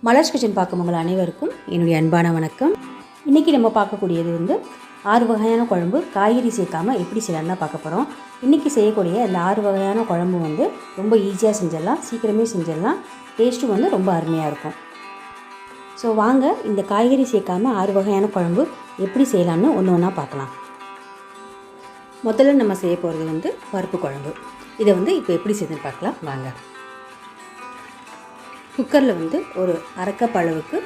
Malar's kitchen பார்க்கும் உங்கள் அனைவருக்கும் என்னுடைய அன்பான வணக்கம். இன்றைக்கி நம்ம பார்க்கக்கூடியது 6 வகையான குழம்பு காய்கறி சேர்க்காமல் எப்படி செய்யலாம்னு தான் பார்க்க போகிறோம். இன்றைக்கி செய்யக்கூடிய இந்த 6 வகையான குழம்பு ரொம்ப ஈஸியாக செஞ்சிடலாம், சீக்கிரமே செஞ்சிடலாம், டேஸ்ட்டும் ரொம்ப அருமையாக இருக்கும். ஸோ வாங்க இந்த காய்கறி சேர்க்காமல் 6 வகையான குழம்பு எப்படி செய்யலாம்னு ஒன்று ஒன்றா பார்க்கலாம். முதல்ல நம்ம செய்ய போகிறது பருப்பு குழம்பு. இதை இப்போ எப்படி செய்யுதுன்னு பார்க்கலாம் வாங்க. குக்கரில் ஒரு அரை கப் அளவுக்கு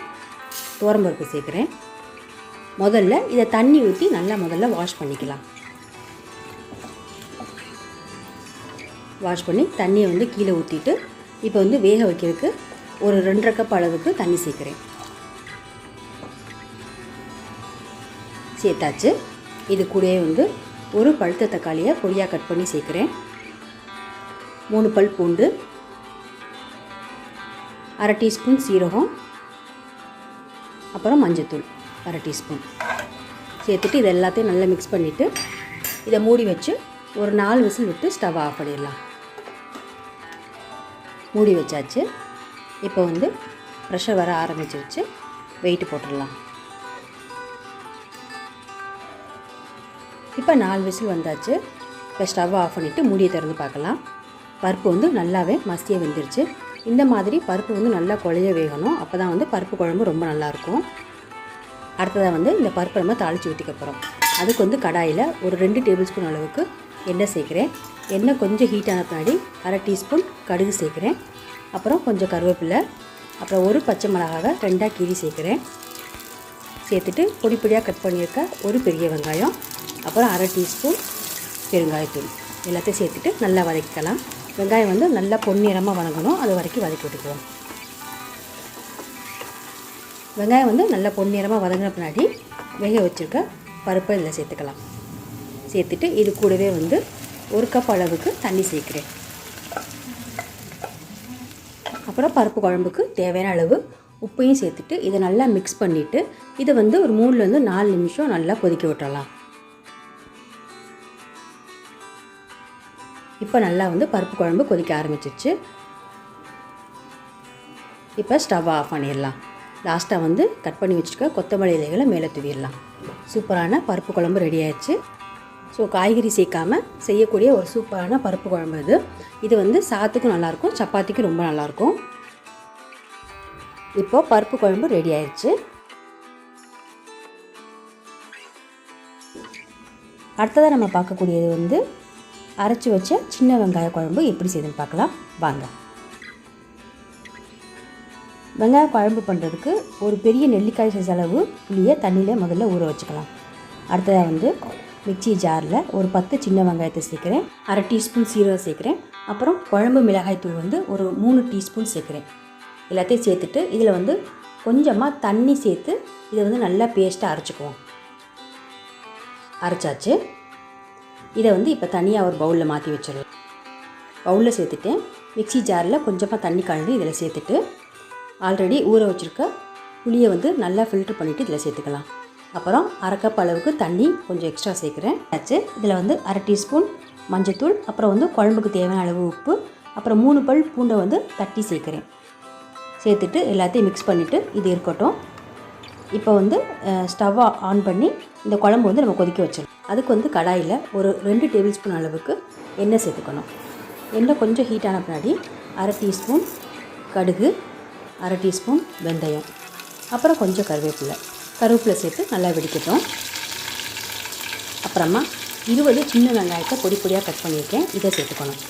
துவரம்பருப்பு சேர்க்குறேன். முதல்ல இதை தண்ணி ஊற்றி நல்லா முதல்ல வாஷ் பண்ணிக்கலாம். வாஷ் பண்ணி தண்ணியை கீழே ஊற்றிட்டு இப்போ வேக வைக்கிறதுக்கு ஒரு 2.5 கப் அளவுக்கு தண்ணி சேர்க்குறேன். சேர்த்தாச்சு. இது கூடவே ஒரு பழுத்த தக்காளியை பொடியாக கட் பண்ணி சேர்க்குறேன். 3 பல் பூண்டு, அரை டீஸ்பூன் சீரகம், அப்புறம் மஞ்சத்தூள் அரை டீஸ்பூன் சேர்த்துட்டு இது எல்லாத்தையும் நல்லா மிக்ஸ் பண்ணிவிட்டு இதை மூடி வச்சு ஒரு 4 விசில் விட்டு ஸ்டவ் ஆஃப் பண்ணிடலாம். மூடி வச்சாச்சு. இப்போ ப்ரெஷர் வர ஆரம்பிச்சிருச்சு. வெயிட்டு போட்டுடலாம். இப்போ 4 விசில் வந்தாச்சு. இப்போ ஸ்டவ் ஆஃப் பண்ணிவிட்டு மூடியை திறந்து பார்க்கலாம். பருப்பு நல்லாவே மசியாக வெந்துருச்சு. இந்த மாதிரி பருப்பு நல்லா குழைய வேகணும். அப்போ தான் பருப்பு குழம்பு ரொம்ப நல்லாயிருக்கும். அடுத்ததாக இந்த பருப்பை நம்ம தாளித்து ஊற்றிக்க போகிறோம். அதுக்கு கடாயில் ஒரு 2 டேபிள் ஸ்பூன் அளவுக்கு எண்ணெய் சேர்க்குறேன். எண்ணெய் கொஞ்சம் ஹீட்டான பின்னாடி அரை டீஸ்பூன் கடுகு சேர்க்குறேன். அப்புறம் கொஞ்சம் கருவேப்பிலை, அப்புறம் ஒரு பச்சை மிளகாவை 2ஆக கீறி சேர்க்குறேன். சேர்த்துட்டு பொடி பொடியாக கட் பண்ணியிருக்க ஒரு பெரிய வெங்காயம், அப்புறம் அரை டீஸ்பூன் பெருங்காயத்தூள் எல்லாத்தையும் சேர்த்துட்டு நல்லா வதக்கிக்கலாம். வெங்காயம் நல்லா பொன்னிறமாக வதங்கணும், அது வரைக்கும் வதக்கி விட்டுக்குவோம். வெங்காயம் நல்லா பொன்னிறமாக வதங்கின பின்னாடி வேக வச்சுருக்க பருப்பை இதில் சேர்த்துக்கலாம். சேர்த்துட்டு இது கூடவே 1 கப் அளவுக்கு தண்ணி சேர்க்குறேன். அப்புறம் பருப்பு குழம்புக்கு தேவையான அளவு உப்பையும் சேர்த்துட்டு இதை நல்லா மிக்ஸ் பண்ணிவிட்டு இதை ஒரு 3லேருந்து 4 நிமிஷம் நல்லா கொதிக்க விட்டுறலாம். இப்போ நல்லா பருப்பு குழம்பு கொதிக்க ஆரம்பிச்சிருச்சு. இப்போ ஸ்டவ் ஆஃப் பண்ணிடலாம். லாஸ்ட்டாக கட் பண்ணி வச்சுருக்க கொத்தமல்லி இலைகளை மேலே தூவிடலாம். சூப்பரான பருப்பு குழம்பு ரெடி ஆயிடுச்சு. ஸோ காய்கறி சேர்க்காமல் செய்யக்கூடிய ஒரு சூப்பரான பருப்பு குழம்பு இது சாதத்துக்கும் நல்லாயிருக்கும், சப்பாத்திக்கும் ரொம்ப நல்லாயிருக்கும். இப்போது பருப்பு குழம்பு ரெடி ஆயிடுச்சு. அடுத்ததாக நம்ம பார்க்கக்கூடியது அரைச்சி வச்ச சின்ன வெங்காய குழம்பு எப்படி செய்யுதுன்னு பார்க்கலாம் வாங்க. வெங்காய குழம்பு பண்ணுறதுக்கு ஒரு பெரிய நெல்லிக்காய் சைஸ் அளவு புளியை தண்ணியில் முதல்ல ஊற வச்சுக்கலாம். அடுத்ததாக மிக்சி ஜாரில் ஒரு 10 சின்ன வெங்காயத்தை சேர்க்குறேன். அரை டீஸ்பூன் சீரகம் சேர்க்குறேன். அப்புறம் குழம்பு மிளகாய் தூள் ஒரு 3 டீஸ்பூன் சேர்க்குறேன். எல்லாத்தையும் சேர்த்துட்டு இதில் கொஞ்சமாக தண்ணி சேர்த்து இதை நல்லா பேஸ்ட்டாக அரைச்சிக்குவோம். அரைச்சாச்சு. இதை இப்போ தனியாக ஒரு பவுலில் மாற்றி வச்சிடலாம். பவுலில் சேர்த்துட்டு மிக்சி ஜாரில் கொஞ்சமாக தண்ணி கலந்து இதில் சேர்த்துட்டு ஆல்ரெடி ஊற வச்சுருக்க புளியை நல்லா ஃபில்ட்ரு பண்ணிவிட்டு இதில் சேர்த்துக்கலாம். அப்புறம் அரை கப் அளவுக்கு தண்ணி கொஞ்சம் எக்ஸ்ட்ரா சேர்க்குறேன். ஆச்சு. இதில் அரை டீஸ்பூன் மஞ்சத்தூள், அப்புறம் குழம்புக்கு தேவையான அளவு உப்பு, அப்புறம் 3 பல் பூண்டை தட்டி சேர்க்குறேன். சேர்த்துட்டு எல்லாத்தையும் மிக்ஸ் பண்ணிவிட்டு இது இருக்கட்டும். இப்போ ஸ்டவ்வை ஆன் பண்ணி இந்த குழம்பு நம்ம கொதிக்க வச்சிடலாம். அதுக்கு கடாயில் ஒரு 2 டேபிள் ஸ்பூன் அளவுக்கு எண்ணெய் சேர்த்துக்கணும். எண்ணெய் கொஞ்சம் ஹீட்டான பின்னாடி அரை டீஸ்பூன் கடுகு, அரை டீஸ்பூன் வெந்தயம், அப்புறம் கொஞ்சம் கருவேப்பிலை சேர்த்து நல்லா வெடிக்கட்டும். அப்புறமா 20 சின்ன வெங்காயத்தை பொடி பொடியாக கட் பண்ணியிருக்கேன், இதை சேர்த்துக்கணும்.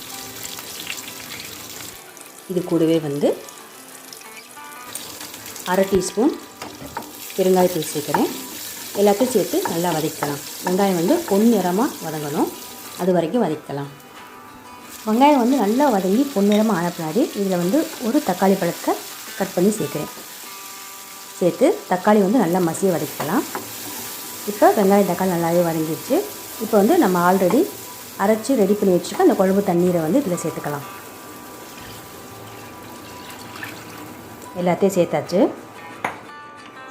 இது கூடவே அரை டீஸ்பூன் பெருங்காயத்தூள் சேர்க்குறேன். எல்லாத்தையும் சேர்த்து நல்லா வதக்கலாம். வெங்காயம் பொன்னிறமாக வதங்கணும், அது வரைக்கும் வதக்கலாம். வெங்காயம் நல்லா வதங்கி பொன்னிறமாக ஆன பின்னாடி இதில் ஒரு தக்காளி பழத்தை கட் பண்ணி சேர்க்குறேன். சேர்த்து தக்காளி நல்லா மசிய வதக்கலாம். இப்போ வெங்காயம் தக்காளி நல்லாவே வதங்கிடுச்சு. இப்போ நம்ம ஆல்ரெடி அரைச்சி ரெடி பண்ணி வச்சுருக்க அந்த குழம்பு தண்ணீரை இதில் சேர்த்துக்கலாம். எல்லாத்தையும் சேர்த்தாச்சு.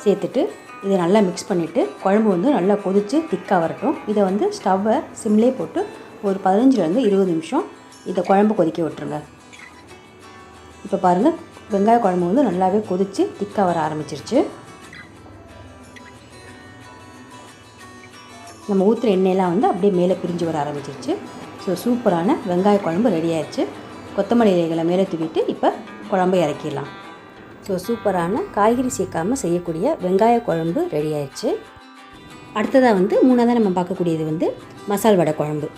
சேர்த்துட்டு இதை நல்லா மிக்ஸ் பண்ணிவிட்டு குழம்பு நல்லா கொதித்து திக்காக வரட்டும். இதை ஸ்டவ்வை சிம்லே போட்டு ஒரு 15லேருந்து 20 நிமிஷம் இதை குழம்பு கொதிக்க விட்டுருங்க. இப்போ பாருங்கள் வெங்காய குழம்பு வந்து நல்லாவே கொதித்து திக்காக வர ஆரம்பிச்சிருச்சு. நம்ம ஊற்றுற எண்ணெயெல்லாம் வந்து அப்படியே மேலே பிரிஞ்சு வர ஆரம்பிச்சிருச்சு. ஸோ சூப்பரான வெங்காய குழம்பு ரெடி ஆயிடுச்சு. கொத்தமல்லி இலைகளை மேலே தூவிட்டு இப்போ குழம்பு இறக்கிடலாம். ஸோ சூப்பரான காய்கறி சேர்க்காமல் செய்யக்கூடிய வெங்காய குழம்பு ரெடி ஆயிடுச்சு. அடுத்ததாக வந்து மூணாவதாக நம்ம பார்க்கக்கூடியது வந்து மசால் வடை குழம்பு.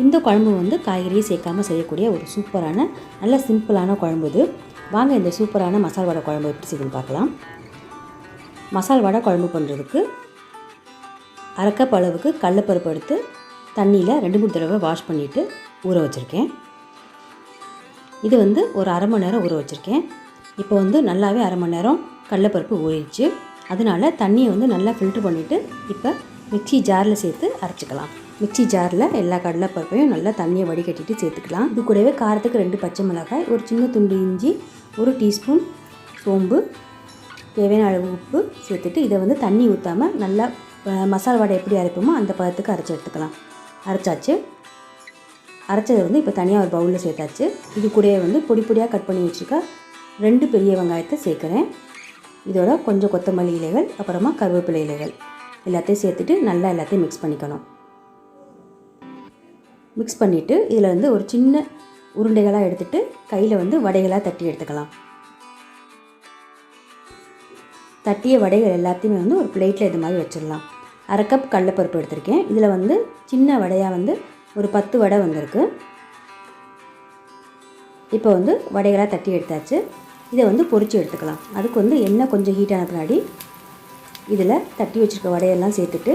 இந்த குழம்பு வந்து காய்கறியை சேர்க்காமல் செய்யக்கூடிய ஒரு சூப்பரான நல்ல சிம்பிளான குழம்பு இது. வாங்க இந்த சூப்பரான மசால் வடை குழம்பு எப்படி செய்யுதுன்னு பார்க்கலாம். மசால் வடை குழம்பு பண்ணுறதுக்கு அரை கப் அளவுக்கு கடலைப்பருப்பு எடுத்து தண்ணியில் 2-3 தடவை வாஷ் பண்ணிவிட்டு ஊற வச்சுருக்கேன். இது வந்து ஒரு அரை மணி நேரம் ஊற வச்சுருக்கேன். இப்போ வந்து நல்லாவே அரை மணி நேரம் கடலைப்பருப்பு ஊறிடுச்சு. அதனால் தண்ணியை வந்து நல்லா ஃபில்ட்ரு பண்ணிவிட்டு இப்போ மிக்ஸி ஜாரில் சேர்த்து அரைச்சிக்கலாம். மிக்ஸி ஜாரில் எல்லா கடலைப்பருப்பையும் நல்லா தண்ணியை வடிகட்டிட்டு சேர்த்துக்கலாம். இது கூடவே காரத்துக்கு 2 பச்சை மிளகாய், ஒரு சின்ன துண்டு இஞ்சி, 1 டீஸ்பூன் சோம்பு, தேவையான அளவு உப்பு சேர்த்துட்டு இதை வந்து தண்ணி ஊற்றாமல் நல்லா மசாலா வடை எப்படி அரைப்போமோ அந்த பதத்துக்கு அரைச்சி எடுத்துக்கலாம். அரைச்சாச்சு. அரைச்சதை வந்து இப்போ தனியாக ஒரு பவுலில் சேர்த்தாச்சு. இது கூடவே வந்து பொடி பொடியாக கட் பண்ணி வச்சுருக்க 2 பெரிய வெங்காயத்தை சேர்க்குறேன். இதோட கொஞ்சம் கொத்தமல்லி இலைகள், அப்புறமா கருவேப்பிலை இலைகள் எல்லாத்தையும் சேர்த்துட்டு நல்லா எல்லாத்தையும் மிக்ஸ் பண்ணிக்கணும். மிக்ஸ் பண்ணிவிட்டு இதில் வந்து ஒரு சின்ன உருண்டைகளாக எடுத்துகிட்டு கையில் வந்து வடைகளாக தட்டி எடுத்துக்கலாம். தட்டிய வடைகள் எல்லாத்தையுமே வந்து ஒரு பிளேட்டில் இது மாதிரி வச்சிடலாம். அரை கப் கடலைப்பருப்பு எடுத்திருக்கேன். இதில் வந்து சின்ன வடையாக வந்து ஒரு 10 வடை வந்திருக்கு. இப்போ வந்து வடைகளாக தட்டி எடுத்தாச்சு. இதை வந்து பொரித்து எடுத்துக்கலாம். அதுக்கு வந்து எண்ணெய் கொஞ்சம் ஹீட்டான பின்னாடி இதில் தட்டி வச்சுருக்க வடையெல்லாம் சேர்த்துட்டு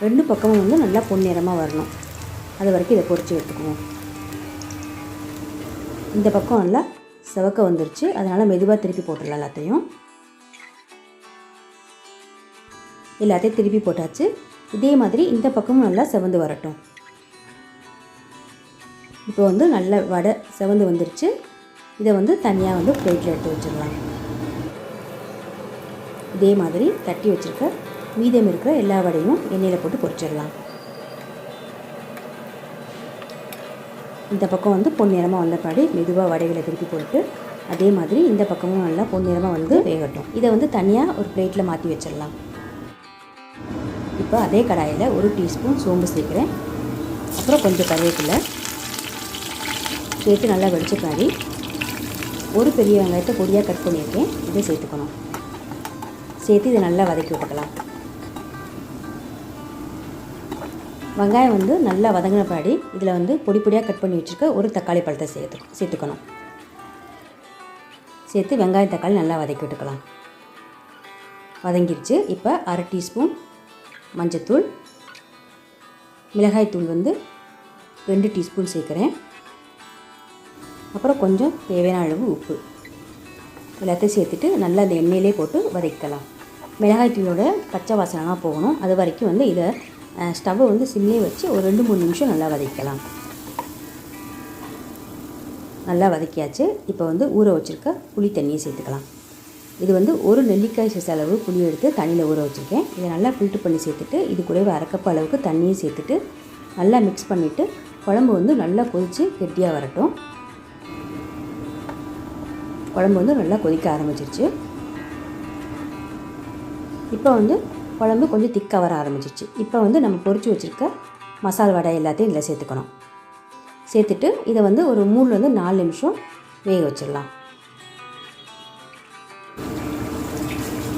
2 பக்கமும் வந்து நல்லா பொன்னிறமாக வரணும். அது வரைக்கும் இதை பொரித்து எடுத்துக்குவோம். இந்த பக்கம் நல்லா செவக்க வந்துருச்சு. அதனால் மெதுவாக திருப்பி போட்டுடலாம். எல்லாத்தையும் திருப்பி போட்டாச்சு. இதே மாதிரி இந்த பக்கமும் நல்லா செவந்து வரட்டும். இப்போ வந்து நல்ல வடை செவந்து வந்துருச்சு. இதை வந்து தனியாக வந்து பிளேட்டில் எடுத்து வச்சிடலாம். இதே மாதிரி தட்டி வச்சுருக்க மீதம் இருக்கிற எல்லா வடையும் எண்ணெயில் போட்டு பொரிச்சிடலாம். இந்த பக்கம் வந்து பொன்னிறமாக வந்த பின்னாடி மெதுவாக வடைகளை திருப்பி போட்டு அதே மாதிரி இந்த பக்கமும் நல்லா பொன்னிறமாக வந்து வேகட்டும். இதை வந்து தனியாக ஒரு பிளேட்டில் மாற்றி வச்சிடலாம். இப்போ அதே கடாயில் 1 டீஸ்பூன் சோம்பு சேர்க்குறேன். அப்புறம் கொஞ்சம் கருவேப்பிலை சேர்த்து நல்லா வெடிச்ச பின்னாடி ஒரு பெரிய வெங்காயத்தை பொடியாக கட் பண்ணியிருக்கேன். இதை சேர்த்துக்கணும். சேர்த்து இதை நல்லா வதக்கி விட்டுக்கலாம். வெங்காயம் வந்து நல்லா வதங்கின பின்னாடி இதில் வந்து பொடி பொடியாக கட் பண்ணி வச்சுருக்க ஒரு தக்காளி பழத்தை சேர்த்துக்கணும். சேர்த்து வெங்காயம் தக்காளி நல்லா வதக்கி விட்டுக்கலாம். வதங்கிருச்சு. இப்போ அரை டீஸ்பூன் மஞ்சத்தூள், மிளகாய்த்தூள் வந்து 2 டீஸ்பூன் சேர்க்குறேன். அப்புறம் கொஞ்சம் தேவையான அளவு உப்பு எல்லாத்தையும் சேர்த்துட்டு நல்லா இந்த எண்ணெயிலே போட்டு வதக்கலாம். மிளகாய்த்தூளோட பச்சை வாசனைலாம் போகணும். அது வரைக்கும் வந்து இதை ஸ்டவ்வை வந்து சிம்லேயே வச்சு ஒரு 2-3 நிமிஷம் நல்லா வதக்கலாம். நல்லா வதக்கியாச்சு. இப்போ வந்து ஊற வச்சுருக்க புளி தண்ணியை சேர்த்துக்கலாம். இது வந்து ஒரு நெல்லிக்காய் சைஸ் அளவு புளி எடுத்து தண்ணியில் ஊற வச்சுருக்கேன். இதை நல்லா ஃபில்ட்ரு பண்ணி சேர்த்துட்டு இது கூடவே அரை கப் அளவுக்கு தண்ணியை சேர்த்துட்டு நல்லா மிக்ஸ் பண்ணிவிட்டு குழம்பு வந்து நல்லா கொதித்து கெட்டியாக வரட்டும். குழம்பு வந்து நல்லா கொதிக்க ஆரம்பிச்சிருச்சு. இப்போ வந்து குழம்பு கொஞ்சம் திக்காக வர ஆரம்பிச்சிருச்சு. இப்போ வந்து நம்ம பொரித்து வச்சுருக்க மசால் வடை எல்லாத்தையும் இதில் சேர்த்துக்கணும். சேர்த்துட்டு இதை வந்து ஒரு 3-4 நிமிஷம் வேக வச்சிடலாம்.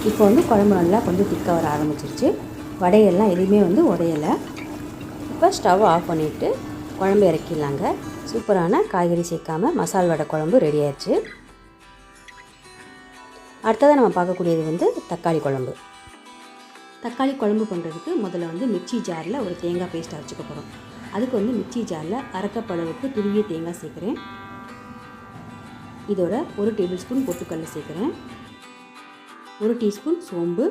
இப்போ வந்து குழம்பு நல்லா கொஞ்சம் திக்காக வர ஆரம்பிச்சிருச்சு. வடையெல்லாம் எதுவுமே வந்து உடையலை. இப்போ ஸ்டவ் ஆஃப் பண்ணிவிட்டு குழம்பு இறக்கிடலாங்க. சூப்பரான காய்கறி சேர்க்காமல் மசால் வடை குழம்பு ரெடி ஆயிடுச்சு. அடுத்ததாக நம்ம பார்க்கக்கூடியது வந்து தக்காளி குழம்பு. தக்காளி குழம்பு பண்ணுறதுக்கு முதல்ல வந்து மிக்ஸி ஜாரில் ஒரு தேங்காய் பேஸ்ட் அரைச்சிக்க போகிறோம். அதுக்கு வந்து மிக்ஸி ஜாரில் அரை கப் அளவுக்கு துருவிய தேங்காய் சேர்க்குறேன். இதோட 1 டேபிள் ஸ்பூன் பொட்டுக்கடலை சேர்க்குறேன். 1 டீஸ்பூன் சோம்பு,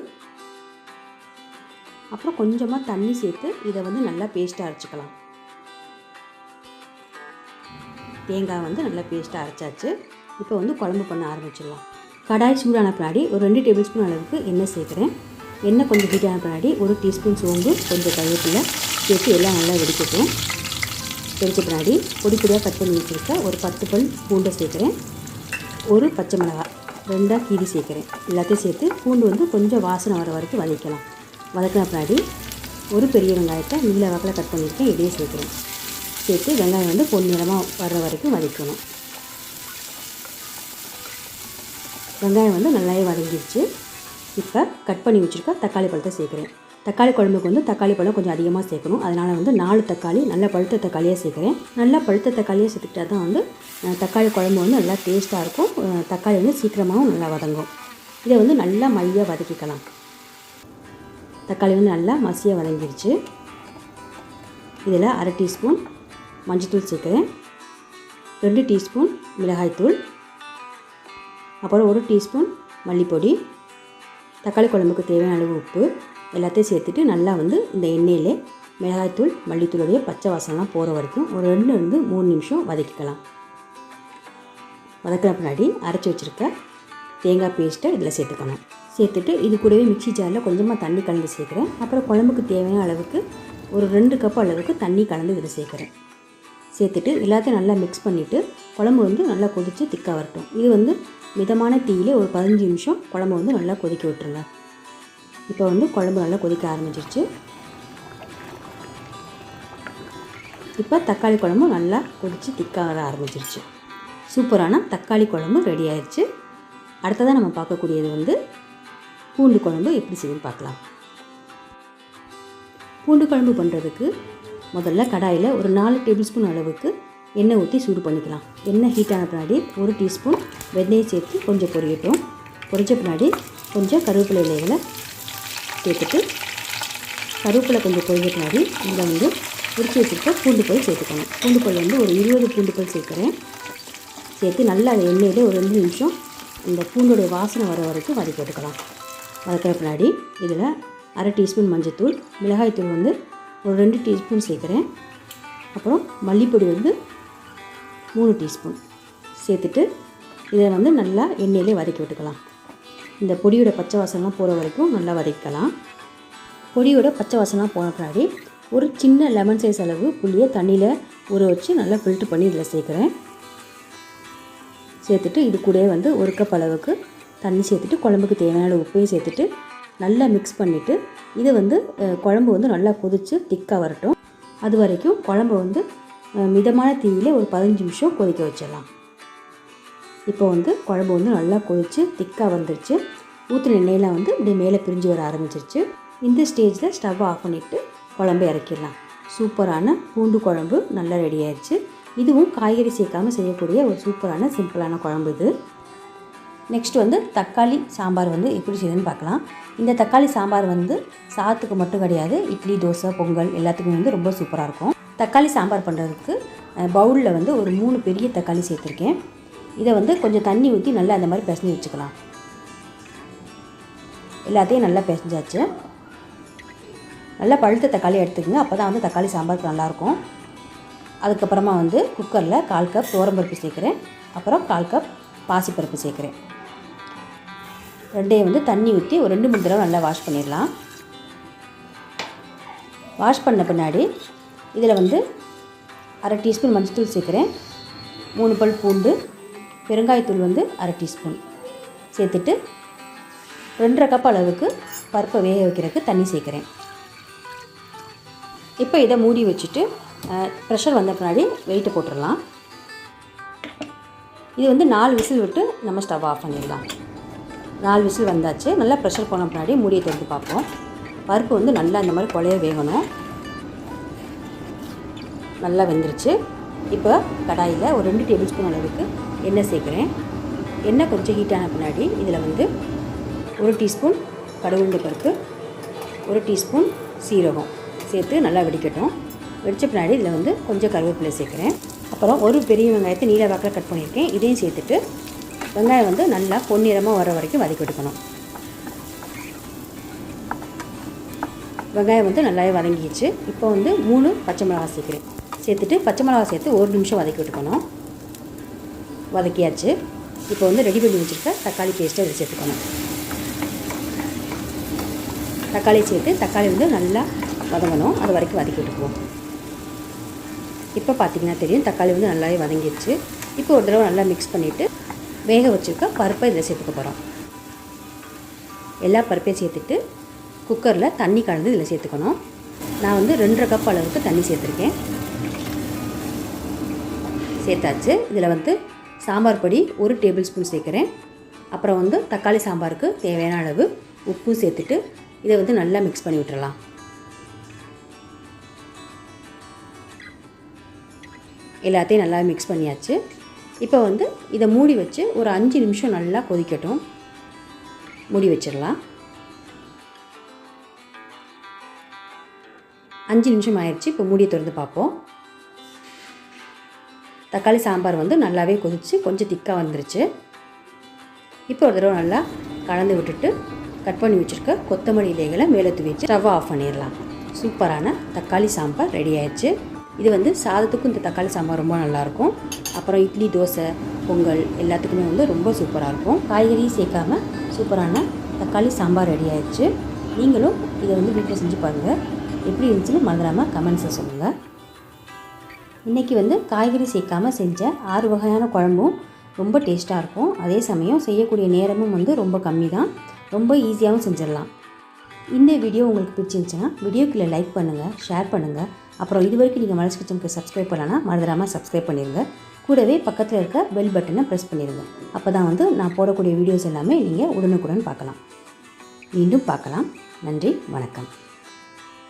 அப்புறம் கொஞ்சமாக தண்ணி சேர்த்து இதை வந்து நல்லா பேஸ்ட்டாக அரைச்சிக்கலாம். தேங்காய் வந்து நல்லா பேஸ்ட்டாக அரைச்சாச்சு. இப்போ வந்து குழம்பு பண்ண ஆரம்பிச்சிடலாம். கடாய் சூடான பின்னாடி ஒரு 2 டேபிள் ஸ்பூன் அளவுக்கு எண்ணெய் சேர்க்குறேன். எண்ணெய் கொஞ்சம் ஹீட்டான பின்னாடி 1 டீஸ்பூன் சோம்பு, கொஞ்சம் கருவேப்பிலை சேர்த்து எல்லாம் நல்லா வெடிக்கட்டும். வெடிச்ச பின்னாடி பொடி பொடியாக கட் பண்ணி வச்சுருக்க ஒரு 10 பல் பூண்டை சேர்க்குறேன். ஒரு பச்சை மிளகாய் 2 கீரி சேர்க்குறேன். எல்லாத்தையும் சேர்த்து பூண்டு வந்து கொஞ்சம் வாசனை வர வரைக்கும் வதக்கலாம். வதக்கின பின்னாடி ஒரு பெரிய வெங்காயத்தை நீல வாக்கில் கட் பண்ணியிருக்கேன், இதையும் சேர்க்குறேன். சேர்த்து வெங்காயம் வந்து பொன்னிறமாக வர்ற வரைக்கும் வதக்கணும். வெங்காயம் வந்து நல்லாவே வதங்கிடுச்சு. இப்போ கட் பண்ணி வச்சுருக்க தக்காளி பழத்தை சேர்க்குறேன். தக்காளி குழம்புக்கு வந்து தக்காளி பழம் கொஞ்சம் அதிகமாக சேர்க்கணும். அதனால் வந்து 4 தக்காளி நல்ல பழுத்த தக்காளியாக சேர்க்குறேன். நல்லா பழுத்த தக்காளியாக சேர்த்துக்கிட்டா தான் வந்து தக்காளி குழம்பு வந்து நல்லா டேஸ்ட்டாக இருக்கும். தக்காளி வந்து சீக்கிரமாகவும் நல்லா வதங்கும். இதை வந்து நல்லா மையாக வதக்கிக்கலாம். தக்காளி வந்து நல்லா மசியாக வதங்கிடுச்சு. இதில் 1/2 டீஸ்பூன் மஞ்சள்தூள் சேர்க்குறேன், 2 டீஸ்பூன் மிளகாய்த்தூள், அப்புறம் 1 டீஸ்பூன் மல்லிப்பொடி, தக்காளி குழம்புக்கு தேவையான அளவு உப்பு எல்லாத்தையும் சேர்த்துட்டு நல்லா வந்து இந்த எண்ணெயிலே மிளகாய்த்தூள் மல்லித்தூளுடைய பச்சை வாசனைலாம் போகிற வரைக்கும் ஒரு 2-3 நிமிஷம் வதக்கிக்கலாம். வதக்கின பின்னாடி அரைச்சி வச்சுருக்க தேங்காய் பேஸ்ட்டை இதில் சேர்த்துக்கணும். சேர்த்துட்டு இது கூடவே மிக்ஸி ஜாரில் கொஞ்சமாக தண்ணி கலந்து சேர்க்குறேன். அப்புறம் குழம்புக்கு தேவையான அளவுக்கு ஒரு 2 கப் அளவுக்கு தண்ணி கலந்து இதில் சேர்க்குறேன். சேர்த்துட்டு எல்லாத்தையும் நல்லா மிக்ஸ் பண்ணிவிட்டு குழம்பு வந்து நல்லா கொதித்து திக்காக வரட்டும். இது வந்து மிதமான தீயிலே ஒரு 15 நிமிஷம் குழம்பு வந்து நல்லா கொதிக்க விட்டுருங்க. இப்போ வந்து குழம்பு நல்லா கொதிக்க ஆரம்பிச்சிருச்சு. இப்போ தக்காளி குழம்பு நல்லா கொதித்து திக்காக வர ஆரம்பிச்சிருச்சு. சூப்பரான தக்காளி குழம்பு ரெடி ஆயிடுச்சு. அடுத்ததாக நம்ம பார்க்கக்கூடியது வந்து பூண்டு குழம்பு எப்படி செய்யுன்னு பார்க்கலாம். பூண்டு குழம்பு பண்ணுறதுக்கு முதல்ல கடாயில் ஒரு 4 டேபிள் ஸ்பூன் அளவுக்கு எண்ணெய் ஊற்றி சூடு பண்ணிக்கலாம். எண்ணெய் ஹீட் ஆன பின்னாடி 1 டீஸ்பூன் வெந்தயம் சேர்த்து கொஞ்சம் பொரியட்டும். பொரிச்ச பின்னாடி கொஞ்சம் கருவேப்பிலை இலைகளை சேர்த்துட்டு கருவேப்பிலை கொஞ்சம் பொரிஞ்ச பின்னாடி இதில் வந்து உரிச்சு வச்சுருக்க பூண்டு பல் சேர்த்துக்கணும். பூண்டு பல் வந்து ஒரு 20 பூண்டு பல் சேர்க்குறேன். சேர்த்து நல்லா அந்த எண்ணெயில் ஒரு 2 நிமிஷம் இந்த பூண்டோடைய வாசனை வர வரைக்கும் வதக்கி விட்டுக்கலாம். வதக்கிற பின்னாடி இதில் 1/2 டீஸ்பூன் மஞ்சள்தூள், மிளகாய்த்தூள் வந்து ஒரு 2 டீஸ்பூன் சேர்க்குறேன். அப்புறம் மல்லிப்பொடி வந்து 3 டீஸ்பூன் சேர்த்துட்டு இதை வந்து நல்லா எண்ணெயிலே வதக்கி விட்டுக்கலாம். இந்த பொடியோட பச்சை வாசனைலாம் போகிற வரைக்கும் நல்லா வதக்கலாம். பொடியோட பச்சை வாசனைலாம் போன பின்னாடி ஒரு சின்ன லெமன் சைஸ் அளவு புளியை தண்ணியில் ஊற வச்சு நல்லா ஃபில்ட்ரு பண்ணி இதில் சேர்க்குறேன். சேர்த்துட்டு இது கூட வந்து 1 கப் அளவுக்கு தண்ணி சேர்த்துட்டு குழம்புக்கு தேவையான உப்பையும் சேர்த்துட்டு நல்லா மிக்ஸ் பண்ணிவிட்டு இதை வந்து குழம்பு வந்து நல்லா கொதித்து திக்காக வரட்டும். அது வரைக்கும் குழம்பு வந்து மிதமான தீயிலே ஒரு 15 நிமிஷம் கொதிக்க வச்சிடலாம். இப்போ வந்து குழம்பு வந்து நல்லா கொதித்து திக்காக வந்துருச்சு. ஊற்றின எண்ணெயெலாம் வந்து இப்படி மேலே பிரிஞ்சு வர ஆரம்பிச்சிருச்சு. இந்த ஸ்டேஜில் ஸ்டவ் ஆஃப் பண்ணிவிட்டு குழம்பு இறக்கிடலாம். சூப்பரான பூண்டு குழம்பு நல்லா ரெடி ஆயிடுச்சு. இதுவும் காய்கறி சேர்க்காமல் செய்யக்கூடிய ஒரு சூப்பரான சிம்பிளான குழம்பு இது. நெக்ஸ்ட் வந்து தக்காளி சாம்பார் வந்து எப்படி செய்யுதுன்னு பார்க்கலாம். இந்த தக்காளி சாம்பார் வந்து சாதத்துக்கு மட்டும் கிடையாது, இட்லி, தோசை, பொங்கல் எல்லாத்துக்குமே வந்து ரொம்ப சூப்பராக இருக்கும். தக்காளி சாம்பார் பண்ணுறதுக்கு பவுலில் வந்து ஒரு 3 பெரிய தக்காளி சேர்த்துருக்கேன். இதை வந்து கொஞ்சம் தண்ணி ஊற்றி நல்லா அந்த மாதிரி பிசைஞ்சு வச்சுக்கலாம். எல்லாத்தையும் நல்லா பிசைஞ்சாச்சு. நல்லா பழுத்த தக்காளி எடுத்துக்கோங்க, அப்போ தான் வந்து தக்காளி சாம்பாருக்கு நல்லாயிருக்கும். அதுக்கப்புறமா வந்து குக்கரில் 1/4 கப் துவரம்பருப்பு சேர்க்குறேன். அப்புறம் 1/4 கப் பாசிப்பருப்பு சேர்க்குறேன். ரெண்டையும் வந்து தண்ணி ஊற்றி ஒரு 2-3 தடவை நல்லா வாஷ் பண்ணிடலாம். வாஷ் பண்ண பின்னாடி இதில் வந்து 1/2 டீஸ்பூன் மஞ்சள்தூள் சேர்க்குறேன், 3 பல் பூண்டு, பெருங்காயத்தூள் வந்து 1/2 டீஸ்பூன் சேர்த்துட்டு 2.5 கப் அளவுக்கு பருப்பை வேக வைக்கிறதுக்கு தண்ணி சேர்க்குறேன். இப்போ இதை மூடி வச்சுட்டு ப்ரெஷர் வந்த பின்னாடி வெயிட்டை போட்டுடலாம். இது வந்து 4 விசில் விட்டு நம்ம ஸ்டவ் ஆஃப் பண்ணிடலாம். 4 விசில் வந்தாச்சு. நல்லா ப்ரெஷர் போன பின்னாடி மூடியை திறந்து பார்ப்போம். பருப்பு வந்து நல்லா இந்த மாதிரி குழைய வேகணும். நல்லா வெந்துருச்சு. இப்போ கடாயில் ஒரு 2 டேபிள் ஸ்பூன் அளவுக்கு எண்ணெய் சேர்க்குறேன். எண்ணெய் கொஞ்சம் ஹீட் ஆன பின்னாடி இதில் வந்து 1 டீஸ்பூன் கடுகுளுந்து பருப்பு, 1 டீஸ்பூன் சீரகம் சேர்த்து நல்லா வெடிக்கட்டும். வெடித்த பின்னாடி இதில் வந்து கொஞ்சம் கருவேப்பிலை சேர்க்குறேன். அப்புறம் ஒரு பெரிய வெங்காயத்தை நீல வாக்கில் கட் பண்ணியிருக்கேன். இதையும் சேர்த்துட்டு வெங்காயம் வந்து நல்லா பொன்னிறமாக வர வரைக்கும் வதக்கி விட்டுக்கணும். வெங்காயம் வந்து நல்லாவே வதங்கிடுச்சு. இப்போ வந்து 3 பச்சை மிளகாய் சேர்க்குறேன். சேர்த்துட்டு பச்சை மிளகாய் சேர்த்து 1 நிமிஷம் வதக்கி விட்டுக்கணும். வதக்கியாச்சு. இப்போ வந்து ரெடி பண்ணி வச்சுருக்க தக்காளி பேஸ்ட்டை இதில் சேர்த்துக்கணும். தக்காளி சேர்த்து தக்காளி வந்து நல்லா வதங்கணும், அது வரைக்கும் வதக்கி விட்டுக்குவோம். இப்போ பார்த்திங்கன்னா தெரியும், தக்காளி வந்து நல்லாவே வதங்கிடுச்சு. இப்போ ஒரு தடவை நல்லா மிக்ஸ் பண்ணிவிட்டு வேக வச்சுருக்க பருப்பை இதில் சேர்த்துக்க போகிறோம். எல்லா பருப்பையும் சேர்த்துட்டு குக்கரில் தண்ணி கலந்து இதில் சேர்த்துக்கணும். நான் வந்து 2.5 கப் அளவுக்கு தண்ணி சேர்த்துருக்கேன். சேர்த்தாச்சு. இதில் வந்து சாம்பார் பொடி 1 டேபிள் ஸ்பூன் சேர்க்குறேன். அப்புறம் வந்து தக்காளி சாம்பாருக்கு தேவையான அளவு உப்பு சேர்த்துட்டு இதை வந்து நல்லா மிக்ஸ் பண்ணி விட்டுறலாம். எல்லாத்தையும் நல்லா மிக்ஸ் பண்ணியாச்சு. இப்போ வந்து இதை மூடி வச்சு ஒரு 5 நிமிஷம் நல்லா கொதிக்கட்டும். மூடி வச்சிடலாம். 5 நிமிஷம் ஆயிடுச்சு. இப்போ மூடியை திறந்து பார்ப்போம். தக்காளி சாம்பார் வந்து நல்லாவே கொதிச்சு கொஞ்சம் திக்காக வந்துருச்சு. இப்போ ஒரு தடவை நல்லா கலந்து விட்டுட்டு கட் பண்ணி வச்சுருக்க கொத்தமல்லி இலைகளை மேலே தூவி வச்சு ஸ்டவ் ஆஃப் பண்ணிடலாம். சூப்பரான தக்காளி சாம்பார் ரெடி ஆயிடுச்சு. இது வந்து சாதத்துக்கும் இந்த தக்காளி சாம்பார் ரொம்ப நல்லாயிருக்கும். அப்புறம் இட்லி, தோசை, பொங்கல் எல்லாத்துக்குமே வந்து ரொம்ப சூப்பராக இருக்கும். காய்கறி சேர்க்காமல் சூப்பரான தக்காளி சாம்பார் ரெடி ஆயிடுச்சு. நீங்களும் இதை வந்து வீட்டில் செஞ்சு பாருங்கள். எப்படி இருந்துச்சுன்னு மறந்துடாமல் கமெண்ட்ஸை சொல்லுங்கள். இன்றைக்கி வந்து காய்கறி சேர்க்காமல் செஞ்ச 6 வகையான குழம்பும் ரொம்ப டேஸ்ட்டாக இருக்கும். அதே சமயம் செய்யக்கூடிய நேரமும் வந்து ரொம்ப கம்மி தான். ரொம்ப ஈஸியாகவும் செஞ்சிடலாம். இந்த வீடியோ உங்களுக்கு பிடிச்சிருந்துச்சுன்னா வீடியோக்குள்ளே லைக் பண்ணுங்கள், ஷேர் பண்ணுங்கள். அப்புறம் இது வரைக்கும் நீங்கள் மலர்ஸ் கிச்சனுக்கு சப்ஸ்கிரைப் பண்ணலன்னா மறந்துடாமல் சப்ஸ்கிரைப் பண்ணிடுங்க. கூடவே பக்கத்தில் இருக்க பெல் பட்டனை ப்ரெஸ் பண்ணிடுங்க. அப்போ தான் வந்து நான் போடக்கூடிய வீடியோஸ் எல்லாமே நீங்கள் உடனுக்குடன் பார்க்கலாம். மீண்டும் பார்க்கலாம். நன்றி, வணக்கம்.